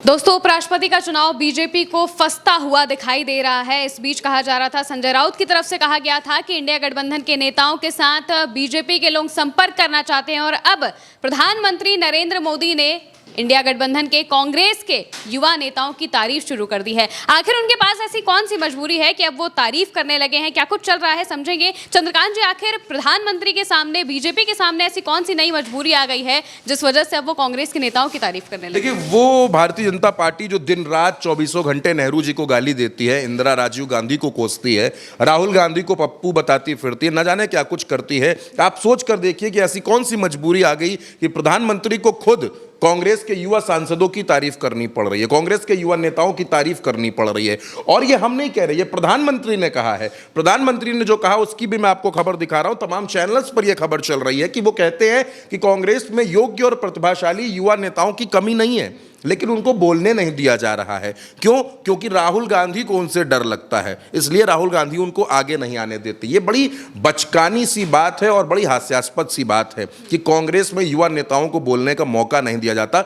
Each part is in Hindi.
दोस्तों, उपराष्ट्रपति का चुनाव बीजेपी को फंसता हुआ दिखाई दे रहा है। इस बीच कहा जा रहा था, संजय राउत की तरफ से कहा गया था कि इंडिया गठबंधन के नेताओं के साथ बीजेपी के लोग संपर्क करना चाहते हैं और अब प्रधानमंत्री नरेंद्र मोदी ने इंडिया गठबंधन के कांग्रेस के युवा नेताओं की तारीफ शुरू कर दी है। आखिर उनके पास ऐसी कौन सी मजबूरी है कि अब वो तारीफ करने लगे हैं? क्या कुछ चल रहा है, समझेंगे। चंद्रकांत जी, आखिर प्रधानमंत्री के सामने, बीजेपी के सामने ऐसी कौन सी नई मजबूरी आ गई है जिस वजह से अब वो कांग्रेस के नेताओं की तारीफ करने लगे? देखिए, वो भारतीय जनता पार्टी जो दिन रात 24 घंटे नेहरू जी को गाली देती है, इंदिरा राजीव गांधी को कोसती है, राहुल गांधी को पप्पू बताती फिरती है, न जाने क्या कुछ करती है। आप सोच कर देखिए कि ऐसी कौन सी मजबूरी आ गई कि प्रधानमंत्री को खुद कांग्रेस के युवा सांसदों की तारीफ करनी पड़ रही है, कांग्रेस के युवा नेताओं की तारीफ करनी पड़ रही है। और ये हम नहीं कह रहे, ये प्रधानमंत्री ने कहा है। प्रधानमंत्री ने जो कहा उसकी भी मैं आपको खबर दिखा रहा हूं, तमाम चैनल्स पर यह खबर चल रही है कि वो कहते हैं कि कांग्रेस में योग्य और प्रतिभाशाली युवा नेताओं की कमी नहीं है, लेकिन उनको बोलने नहीं दिया जा रहा है। क्यों? क्योंकि राहुल गांधी को उनसे डर लगता है, इसलिए राहुल गांधी उनको आगे नहीं आने देती। ये बड़ी बचकानी सी बात है और बड़ी हास्यास्पद सी बात है कि कांग्रेस में युवा नेताओं को बोलने का मौका नहीं दिया जाता।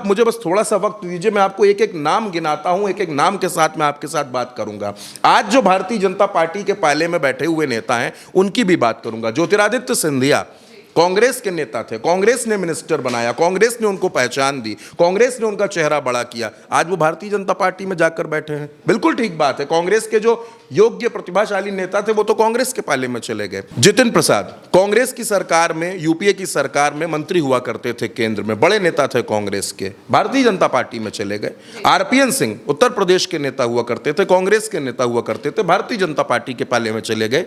मुझे बस थोड़ा सा वक्त दीजिए, मैं आपको एक एक नाम गिनाता हूं, एक एक नाम के साथ मैं आपके साथ बात करूंगा। आज जो भारतीय जनता पार्टी के पाले में बैठे हुए नेता हैं उनकी भी बात करूंगा। ज्योतिरादित्य सिंधिया कांग्रेस के नेता थे, कांग्रेस ने मिनिस्टर बनाया, कांग्रेस ने उनको पहचान दी, कांग्रेस ने उनका चेहरा बड़ा किया। आज वो भारतीय जनता पार्टी में जाकर बैठे हैं। बिल्कुल ठीक बात है, कांग्रेस के जो योग्य प्रतिभाशाली नेता थे वो तो कांग्रेस के पाले में चले गए। जितिन प्रसाद कांग्रेस की सरकार में, यूपीए की सरकार में मंत्री हुआ करते थे, केंद्र में बड़े नेता थे कांग्रेस के, भारतीय जनता पार्टी में चले गए। आरपीएन सिंह उत्तर प्रदेश के नेता हुआ करते थे, कांग्रेस के नेता हुआ करते थे, भारतीय जनता पार्टी के पाले में चले गए।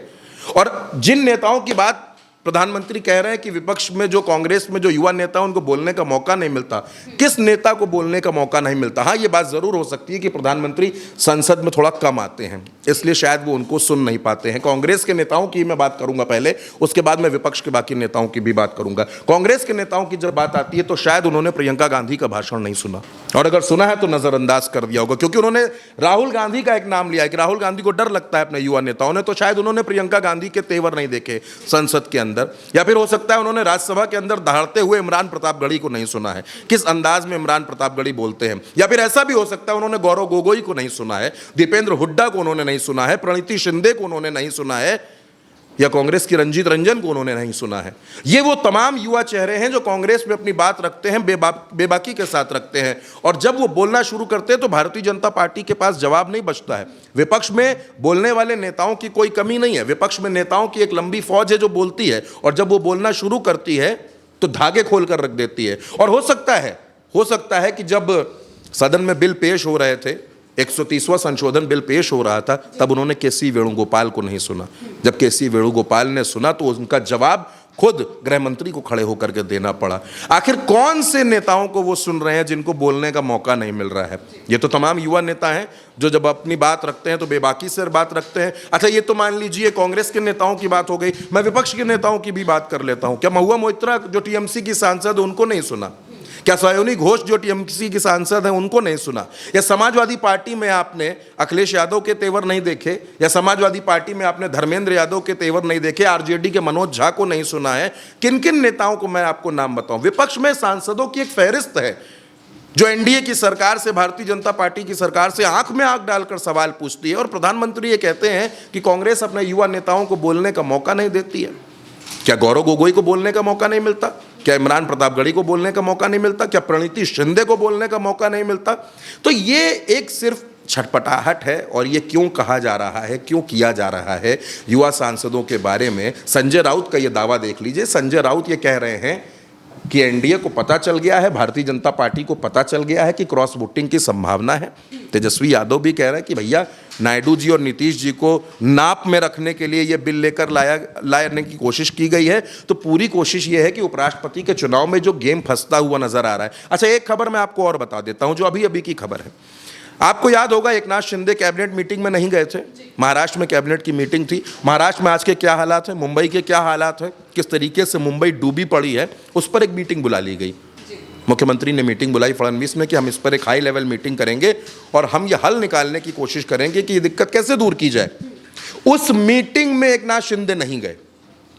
और जिन नेताओं की बात प्रधानमंत्री कह रहे हैं कि विपक्ष में जो, कांग्रेस में जो युवा नेता उनको बोलने का मौका नहीं मिलता, किस नेता को बोलने का मौका नहीं मिलता? हाँ, ये बात जरूर हो सकती है कि प्रधानमंत्री संसद में थोड़ा कम आते हैं, इसलिए शायद वो उनको सुन नहीं पाते हैं। कांग्रेस के नेताओं की मैं बात करूंगा पहले, उसके बाद मैं विपक्ष के बाकी नेताओं की भी बात करूंगा। कांग्रेस के नेताओं की जब बात आती है तो शायद उन्होंने प्रियंका गांधी का भाषण नहीं सुना, और अगर सुना है तो नजरअंदाज कर दिया होगा, क्योंकि उन्होंने राहुल गांधी का एक नाम लिया है कि राहुल गांधी को डर लगता है अपने युवा नेताओं ने, तो शायद उन्होंने प्रियंका गांधी के तेवर नहीं देखे संसद के अंदर। या फिर हो सकता है उन्होंने राज्यसभा के अंदर दहाड़ते हुए इमरान प्रतापगढ़ी को नहीं सुना है, किस अंदाज में इमरान प्रतापगढ़ी बोलते हैं। या फिर ऐसा भी हो सकता है उन्होंने गौरव गोगोई को नहीं सुना है, दीपेंद्र हुड्डा को उन्होंने नहीं सुना है, प्रणीति शिंदे को उन्होंने नहीं सुना है, या कांग्रेस की रंजीत रंजन को उन्होंने नहीं सुना है। ये वो तमाम युवा चेहरे हैं जो कांग्रेस में अपनी बात रखते हैं, बेबाकी के साथ रखते हैं, और जब वो बोलना शुरू करते हैं तो भारतीय जनता पार्टी के पास जवाब नहीं बचता है। विपक्ष में बोलने वाले नेताओं की कोई कमी नहीं है, विपक्ष में नेताओं की एक लंबी फौज है जो बोलती है, और जब वो बोलना शुरू करती है तो धागे खोल कर रख देती है। और हो सकता है कि जब सदन में बिल पेश हो रहे थे, 130वां संशोधन बिल पेश हो रहा था, तब उन्होंने केसी वेणुगोपाल को नहीं सुना। जब केसी वेणुगोपाल ने सुना तो उनका जवाब खुद गृह मंत्री को खड़े होकर के देना पड़ा। आखिर कौन से नेताओं को वो सुन रहे हैं जिनको बोलने का मौका नहीं मिल रहा है? ये तो तमाम युवा नेता हैं जो जब अपनी बात रखते हैं तो बेबाकी से बात रखते हैं। अच्छा, ये तो मान लीजिए कांग्रेस के नेताओं की बात हो गई, मैं विपक्ष के नेताओं की भी बात कर लेता हूं। क्या महुआ मोइत्रा जो टीएमसी की सांसद है उनको नहीं सुना? क्या सयोनी घोष जो टीएमसी की सांसद हैं उनको नहीं सुना? या समाजवादी पार्टी में आपने अखिलेश यादव के तेवर नहीं देखे? या समाजवादी पार्टी में आपने धर्मेंद्र यादव के तेवर नहीं देखे? आरजेडी के मनोज झा को नहीं सुना है? किन किन नेताओं को मैं आपको नाम बताऊं? विपक्ष में सांसदों की एक फहरिस्त है जो एनडीए की सरकार से, भारतीय जनता पार्टी की सरकार से आंख में आंख डालकर सवाल पूछती है, और प्रधानमंत्री ये कहते हैं कि कांग्रेस अपने युवा नेताओं को बोलने का मौका नहीं देती है। क्या गौरव गोगोई को बोलने का मौका नहीं मिलता? क्या इमरान प्रतापगढ़ी को बोलने का मौका नहीं मिलता? क्या प्रणीति शिंदे को बोलने का मौका नहीं मिलता? तो ये एक सिर्फ छटपटाहट है, और ये क्यों कहा जा रहा है, क्यों किया जा रहा है युवा सांसदों के बारे में? संजय राउत का ये दावा देख लीजिए। संजय राउत ये कह रहे हैं कि एनडीए को पता चल गया है, भारतीय जनता पार्टी को पता चल गया है कि क्रॉस वोटिंग की संभावना है। तेजस्वी यादव भी कह रहे हैं कि भैया, नायडू जी और नीतीश जी को नाप में रखने के लिए ये बिल लेकर लाने की कोशिश की गई है, तो पूरी कोशिश ये है कि उपराष्ट्रपति के चुनाव में जो गेम फंसता हुआ नजर आ रहा है। अच्छा, एक खबर मैं आपको और बता देता हूं जो अभी अभी की खबर है। आपको याद होगा एकनाथ शिंदे कैबिनेट मीटिंग में नहीं गए थे, महाराष्ट्र में कैबिनेट की मीटिंग थी। महाराष्ट्र में आज के क्या हालात हैं, मुंबई के क्या हालात हैं, किस तरीके से मुंबई डूबी पड़ी है, उस पर एक मीटिंग बुला ली गई। मुख्यमंत्री ने मीटिंग बुलाई फडणवीस में कि हम इस पर एक हाई लेवल मीटिंग करेंगे और हम ये हल निकालने की कोशिश करेंगे कि ये दिक्कत कैसे दूर की जाए। उस मीटिंग में एकनाथ शिंदे नहीं गए।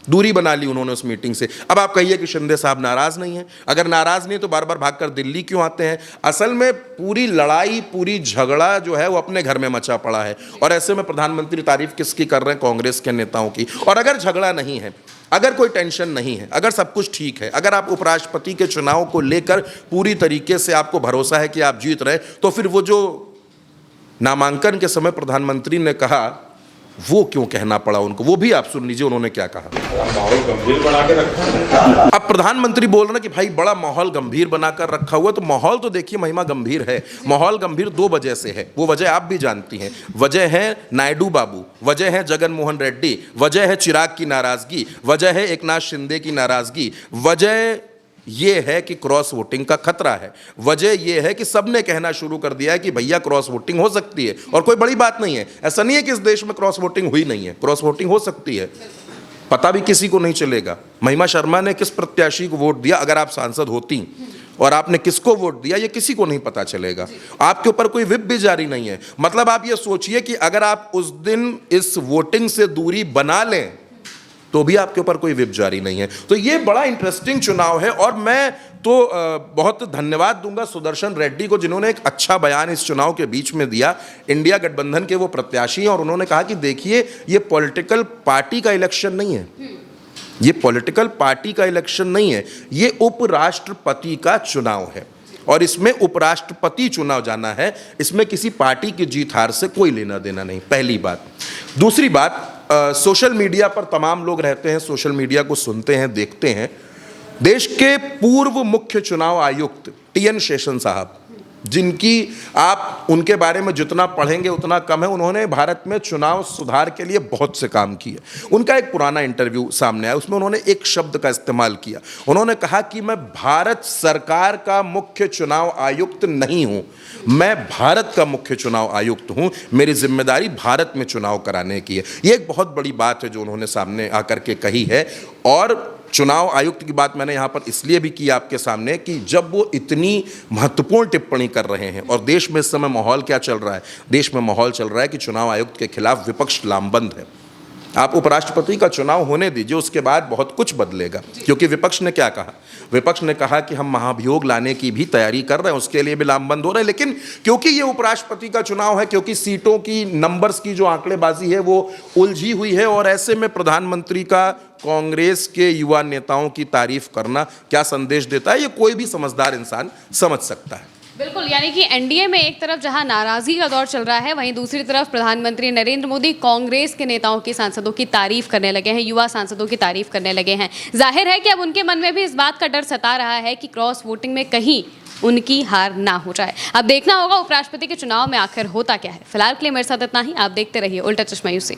दूरी बना ली उन्होंने उस मीटिंग से। अब आप कहिए कि शिंदे साहब नाराज नहीं हैं, अगर नाराज नहीं तो बार बार भागकर दिल्ली क्यों आते हैं? असल में पूरी लड़ाई, पूरी झगड़ा जो है वो अपने घर में मचा पड़ा है, और ऐसे में प्रधानमंत्री तारीफ किसकी कर रहे हैं? कांग्रेस के नेताओं की। और अगर झगड़ा नहीं है, अगर कोई टेंशन नहीं है, अगर सब कुछ ठीक है, अगर आप उपराष्ट्रपति के चुनाव को लेकर पूरी तरीके से आपको भरोसा है कि आप जीत रहे, तो फिर वो जो नामांकन के समय प्रधानमंत्री ने कहा वो क्यों कहना पड़ा उनको? वो भी आप सुन लीजिए उन्होंने क्या कहा। माहौल गंभीर बना के रखा है। अब प्रधानमंत्री बोल रहे हैं कि भाई बड़ा माहौल गंभीर बनाकर रखा हुआ, तो माहौल तो देखिए महिमा गंभीर है। माहौल गंभीर दो वजह से है, वो वजह आप भी जानती हैं। वजह है नायडू बाबू, वजह है जगन मोहन रेड्डी, वजह है चिराग की नाराजगी, वजह है एकनाथ शिंदे की नाराजगी, वजह ये है कि क्रॉस वोटिंग का खतरा है, वजह ये है कि सबने कहना शुरू कर दिया है कि भैया क्रॉस वोटिंग हो सकती है, और कोई बड़ी बात नहीं है। ऐसा नहीं है कि इस देश में क्रॉस वोटिंग हुई नहीं है, क्रॉस वोटिंग हो सकती है, पता भी किसी को नहीं चलेगा। महिमा शर्मा ने किस प्रत्याशी को वोट दिया, अगर आप सांसद होती और आपने किसको वोट दिया, ये किसी को नहीं पता चलेगा। आपके ऊपर कोई व्हिप भी जारी नहीं है। मतलब आप ये सोचिए कि अगर आप उस दिन इस वोटिंग से दूरी बना लें तो भी आपके ऊपर कोई व्हिप जारी नहीं है। तो ये बड़ा इंटरेस्टिंग चुनाव है, और मैं तो बहुत धन्यवाद दूंगा सुदर्शन रेड्डी को, जिन्होंने एक अच्छा बयान इस चुनाव के बीच में दिया। इंडिया गठबंधन के वो प्रत्याशी हैं, और उन्होंने कहा कि देखिए ये पॉलिटिकल पार्टी का इलेक्शन नहीं है, ये पॉलिटिकल पार्टी का इलेक्शन नहीं है, ये उपराष्ट्रपति का चुनाव है, और इसमें उपराष्ट्रपति चुनाव जाना है, इसमें किसी पार्टी की जीत हार से कोई लेना देना नहीं। पहली बात। दूसरी बात, सोशल मीडिया पर तमाम लोग रहते हैं, सोशल मीडिया को सुनते हैं, देखते हैं। देश के पूर्व मुख्य चुनाव आयुक्त टीएन शेषन साहब, जिनकी आप उनके बारे में जितना पढ़ेंगे उतना कम है, उन्होंने भारत में चुनाव सुधार के लिए बहुत से काम किए। उनका एक पुराना इंटरव्यू सामने आया, उसमें उन्होंने एक शब्द का इस्तेमाल किया। उन्होंने कहा कि मैं भारत सरकार का मुख्य चुनाव आयुक्त नहीं हूं, मैं भारत का मुख्य चुनाव आयुक्त हूं, मेरी जिम्मेदारी भारत में चुनाव कराने की है। ये एक बहुत बड़ी बात है जो उन्होंने सामने आकर के कही है। और चुनाव आयुक्त की बात मैंने यहाँ पर इसलिए भी की आपके सामने कि जब वो इतनी महत्वपूर्ण टिप्पणी कर रहे हैं, और देश में इस समय माहौल क्या चल रहा है? देश में माहौल चल रहा है कि चुनाव आयुक्त के खिलाफ विपक्ष लामबंद है। आप उपराष्ट्रपति का चुनाव होने दीजिए, उसके बाद बहुत कुछ बदलेगा। क्योंकि विपक्ष ने क्या कहा? विपक्ष ने कहा कि हम महाभियोग लाने की भी तैयारी कर रहे हैं, उसके लिए भी लामबंद हो रहे हैं। लेकिन क्योंकि ये उपराष्ट्रपति का चुनाव है, क्योंकि सीटों की, नंबर्स की जो आंकड़ेबाजी है वो उलझी हुई है, और ऐसे में प्रधानमंत्री का कांग्रेस के युवा नेताओं की तारीफ करना क्या संदेश देता है, ये कोई भी समझदार इंसान समझ सकता है। बिल्कुल, यानी कि एनडीए में एक तरफ जहां नाराजगी का दौर चल रहा है, वहीं दूसरी तरफ प्रधानमंत्री नरेंद्र मोदी कांग्रेस के नेताओं की, सांसदों की तारीफ करने लगे हैं, युवा सांसदों की तारीफ करने लगे हैं। जाहिर है कि अब उनके मन में भी इस बात का डर सता रहा है कि क्रॉस वोटिंग में कहीं उनकी हार ना हो जाए। अब देखना होगा उपराष्ट्रपति के चुनाव में आखिर होता क्या है। फिलहाल के लिए मेरे साथ इतना ही। आप देखते रहिए उल्टा चश्मा यूसी।